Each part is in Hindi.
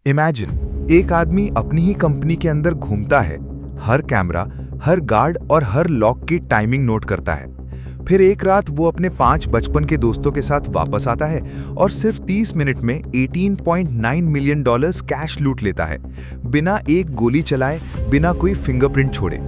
इमेजिन एक आदमी अपनी ही कंपनी के अंदर घूमता है, हर कैमरा, हर गार्ड और हर लॉक की टाइमिंग नोट करता है। फिर एक रात वो अपने 5 बचपन के दोस्तों के साथ वापस आता है और सिर्फ 30 मिनट में $18.9 मिलियन कैश लूट लेता है, बिना एक गोली चलाए, बिना कोई फिंगरप्रिंट छोड़े।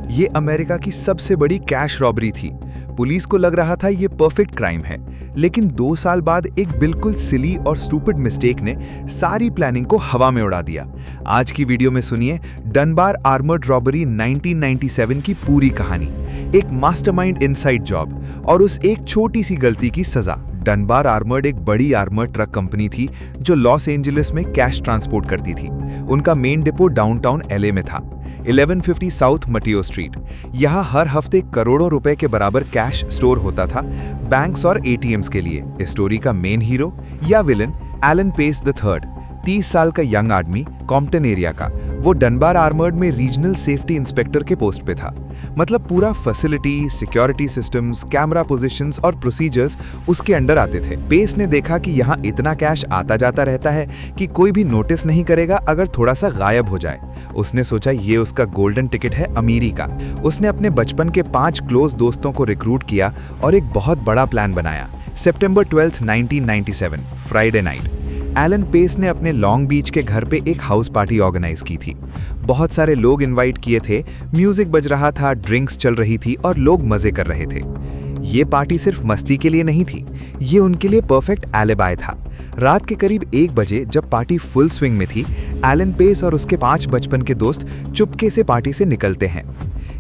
ये अमेरिका की सबसे बड़ी कैश रॉबरी थी। पुलिस को लग रहा था ये परफेक्ट क्राइम है, लेकिन 2 साल बाद एक बिल्कुल सिली और स्टूपिड मिस्टेक ने सारी प्लानिंग को हवा में उड़ा दिया। आज की वीडियो में सुनिए डनबार आर्मर्ड रॉबरी 1997 की पूरी कहानी, एक मास्टरमाइंड इनसाइड जॉब और उस एक छोटी सी गलती की सजा। डनबार आर्मर्ड एक बड़ी आर्मर्ड ट्रक कंपनी थी जो लॉस एंजलिस में कैश ट्रांसपोर्ट करती थी। उनका मेन डिपो डाउनटाउन एलए में था, 1150 साउथ मटियो स्ट्रीट। यहाँ हर हफ्ते करोड़ों रुपए के बराबर कैश स्टोर होता था, बैंक्स और एटीएम्स के लिए। इस स्टोरी का मेन हीरो या विलन एलन पेस III, 30 साल का यंग आदमी, कॉम्पटन एरिया का। वो डनबार आर्मर्ड में रीजनल सेफ्टी इंस्पेक्टर के पोस्ट पे था। मतलब पूरा facility, security systems, camera positions और प्रोसीजर्स उसके अंडर आते थे। पेस ने देखा कि यहाँ इतना कैश आता जाता रहता है कि कोई भी नोटिस नहीं करेगा अगर थोड़ा सा गायब हो जाए। उसने सोचा ये उसका गोल्डन टिकट है अमीरी का। उसने अपने बचपन के 5 क्लोज दोस्तों को रिक्रूट किया और एक बहुत बड़ा प्लान बनाया। सितंबर 12, 1997, फ्राइडे नाइट, एलन पेस ने अपने लॉन्ग बीच के घर पे एक हाउस पार्टी ऑर्गेनाइज की थी। बहुत सारे लोग इनवाइट किए थे, म्यूजिक बज रहा था, ड्रिंक्स चल रही थी और लोग मजे कर रहे थे। ये पार्टी सिर्फ मस्ती के लिए नहीं थी, ये उनके लिए परफेक्ट एलिबाय था। रात के करीब 1 बजे जब पार्टी फुल स्विंग में थी, एलन पेस और उसके 5 बचपन के दोस्त चुपके से पार्टी से निकलते हैं।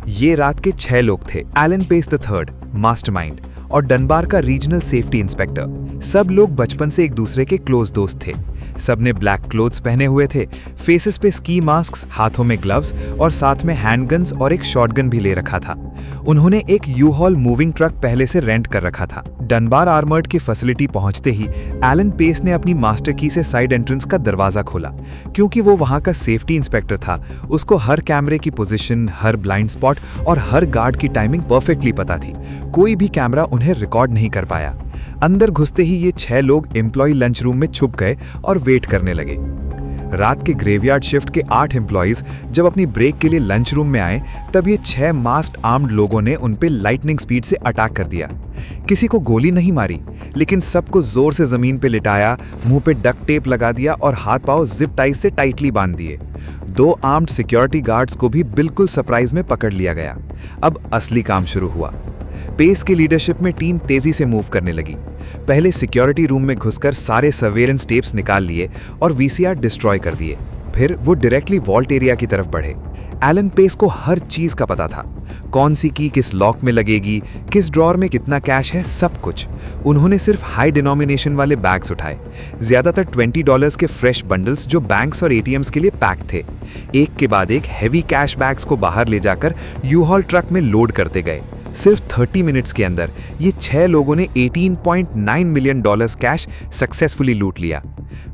ये रात के 6 लोग थे, एलन पेस III, मास्टरमाइंड, और डनबार का रीजनल सेफ्टी इंस्पेक्टर। सब लोग बचपन से एक दूसरे के क्लोज दोस्त थे। सबने ब्लैक क्लोथ्स पहने हुए थे, फेसेस पे स्की मास्क्स, हाथों में ग्लव्स और साथ में हैंडगन्स और एक शॉटगन भी ले रखा था। उन्होंने एक यू-हॉल मूविंग ट्रक पहले से रेंट कर रखा था। डनबार आर्मर्ड की फैसिलिटी पहुंचते ही एलन पेस ने अपनी मास्टर की से साइड एंट्रेंस का दरवाजा खोला। क्योंकि वो वहां का सेफ्टी इंस्पेक्टर था, उसको हर कैमरे की पोजीशन, हर ब्लाइंड स्पॉट और हर गार्ड की टाइमिंग परफेक्टली पता थी। कोई भी कैमरा उन्हें रिकॉर्ड नहीं कर पाया। अंदर घुसते ही ये 6 लोग एम्प्लॉय लंच रूम में छुप गए और वेट करने लगे। रात के ग्रेवयार्ड शिफ्ट के 8 एम्प्लॉयज जब अपनी ब्रेक के लिए लंच रूम में आए, तब ये 6 मास्क्ड आर्म्ड लोगों ने उन पे लाइटनिंग स्पीड से अटैक कर दिया। किसी को गोली नहीं मारी, लेकिन सबको जोर से जमीन पे लिटाया, मुंह पे डक्ट टेप लगा दिया और हाथ पांव जिप टाई से टाइटली बांध दिए। 2 आर्म्ड सिक्योरिटी गार्ड्स को भी बिल्कुल सरप्राइज में पकड़ लिया गया। अब असली काम शुरू हुआ। पेस की लीडरशिप में टीम तेजी से मूव करने लगी। पहले सिक्योरिटी रूम में घुसकर सारे सर्वेलेंस टेप्स निकाल लिए और वीसीआर डिस्ट्रॉय कर दिए। फिर वो डायरेक्टली वॉल्ट एरिया की तरफ बढ़े। एलन पेस को हर चीज का पता था, कौन सी की किस लॉक में लगेगी, किस ड्रॉर में कितना कैश है, सब कुछ। उन्होंने सिर्फ हाई डिनोमिनेशन वाले बैग्स उठाए, ज्यादातर $20 के फ्रेश बंडल्स जो बैंक्स और एटीएम्स के लिए पैक थे। एक के बाद एक हैवी कैश बैग्स को बाहर ले जाकर यू-हॉल ट्रक में लोड करते गए। सिर्फ 30 मिनट्स के अंदर ये 6 लोगों ने $18.9 मिलियन कैश सक्सेसफुली लूट लिया।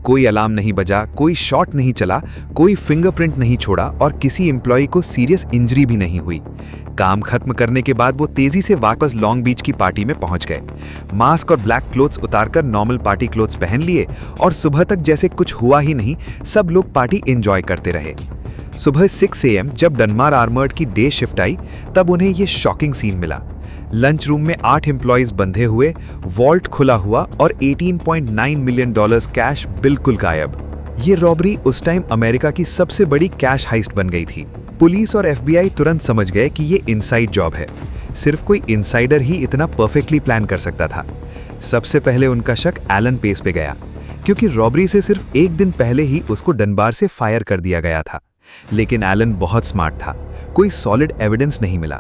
कोई अलार्म नहीं बजा, कोई शॉट नहीं चला, कोई फिंगरप्रिंट नहीं छोड़ा और किसी एम्प्लॉय को सीरियस इंजरी भी नहीं हुई। काम खत्म करने के बाद वो तेजी से वापस लॉन्ग बीच की पार्टी में पहुंच गए। मास्क और ब्लैक क्लोथ्स उतारकर नॉर्मल पार्टी क्लोथ्स पहन लिए और सुबह तक जैसे कुछ हुआ ही नहीं, सब लोग पार्टी एंजॉय करते रहे। सुबह 6 AM जब डनबार आर्मर्ड की डे शिफ्ट आई, तब उन्हें ये शॉकिंग सीन मिला। लंच रूम में 8 एम्प्लॉयज बंधे हुए, वॉल्ट खुला हुआ और $18.9 मिलियन कैश बिल्कुल गायब। ये रॉबरी उस टाइम अमेरिका की सबसे बड़ी कैश हाइस्ट बन गई थी। पुलिस और FBI तुरंत समझ गए कि ये इनसाइड जॉब है। सिर्फ कोई इनसाइडर ही इतना परफेक्टली प्लान कर सकता था। सबसे पहले उनका शक एलन पेस पे गया, क्योंकि रॉबरी से सिर्फ 1 दिन पहले ही उसको डनबार से फायर कर दिया गया था। लेकिन एलन बहुत स्मार्ट था, कोई सॉलिड एविडेंस नहीं मिला।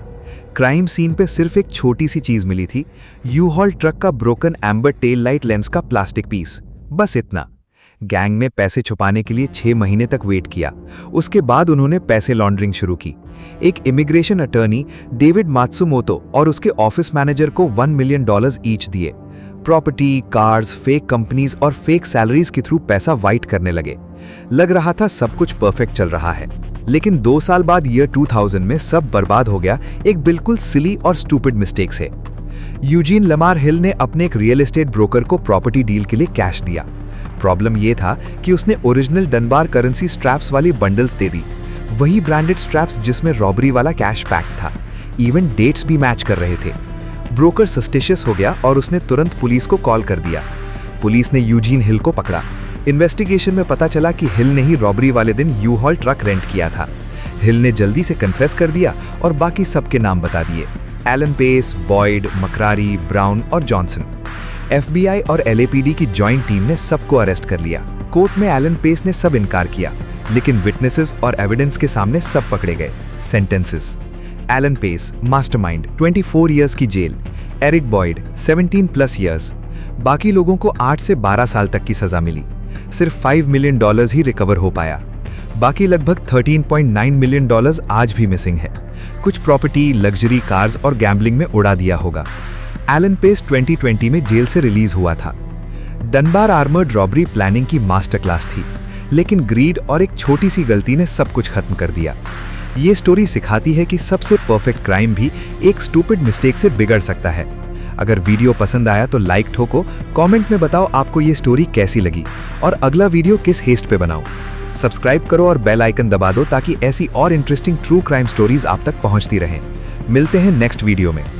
क्राइम सीन पे सिर्फ एक छोटी सी चीज मिली थी, यू-हॉल ट्रक का broken amber tail light lens का प्लास्टिक पीस, बस इतना। गैंग ने पैसे छुपाने के लिए 6 महीने तक वेट किया। उसके बाद उन्होंने पैसे लॉन्ड्रिंग शुरू की। एक इमिग्रेशन अटर्नी डेविड मात्सुमोतो और उसके ऑफिस मैनेजर को $1 मिलियन ईच दिए। प्रॉपर्टी, कार्स, फेक कंपनीज और फेक सैलरीज के थ्रू पैसा वाइट करने लगे। लग रहा था सब कुछ परफेक्ट चल रहा है, लेकिन 2 साल बाद ईयर 2000 में सब बर्बाद हो गया एक बिल्कुल सिली और स्टूपिड मिस्टेक से। यूजीन लमार हिल ने अपने एक रियल एस्टेट ब्रोकर को प्रॉपर्टी डील के लिए कैश दिया। प्रॉब्लम ये था कि उसने ओरिजिनल डनबार करेंसी स्ट्रैप्स वाली बंडल्स दे दी, वही ब्रांडेड स्ट्रैप्स जिसमें रॉबरी वाला कैश पैक था। इवन डेट्स भी मैच कर रहे थे। ब्रोकर सस्पिशियस हो गया और उसने तुरंत पुलिस को कॉल कर दिया। पुलिस ने यूजीन हिल को पकड़ा। इन्वेस्टिगेशन में पता चला कि हिल ने ही रॉबरी वाले दिन यू-हॉल ट्रक रेंट किया था। हिल ने जल्दी से कन्फेस कर दिया और बाकी सबके नाम बता दिए, एलन पेस, बॉयड, मकरारी, ब्राउन और जॉनसन। FBI और LAPD की जॉइंट टीम ने सबको अरेस्ट कर लिया। कोर्ट में एलन पेस ने सब इनकार किया, लेकिन विटनेसेस और एविडेंस के सामने सब पकड़े गए। Sentences: Alan Pace mastermind 24 years की जेल, एरिक बॉयड 17+ इयर्स। बाकी लोगों को 8 से 12 साल तक की सजा मिली। सिर्फ $5 मिलियन ही रिकवर हो पाया। बाकी लगभग $13.9 मिलियन आज भी मिसिंग है। कुछ प्रॉपर्टी, लग्जरी कार्स और गैम्बलिंग में उड़ा दिया होगा। एलन पेस 2020 में जेल से रिलीज हुआ था। डनबार आर्मर्ड रॉबरी प्लानिंग की मास्टर क्लास थी, लेकिन ग्रीड और एक छोटी सी गलती ने सब कुछ खत्म कर दिया। ये स्टोरी सिखाती है कि सबसे परफेक्ट क्राइम भी एक स्टूपिड मिस्टेक से बिगड़ सकता है। अगर वीडियो पसंद आया तो लाइक ठोको, कमेंट में बताओ आपको ये स्टोरी कैसी लगी और अगला वीडियो किस हेस्ट पे बनाऊं। सब्सक्राइब करो और बेल आइकन दबा दो ताकि ऐसी और इंटरेस्टिंग ट्रू क्राइम स्टोरीज आप तक पहुंचती रहें। मिलते हैं नेक्स्ट वीडियो में।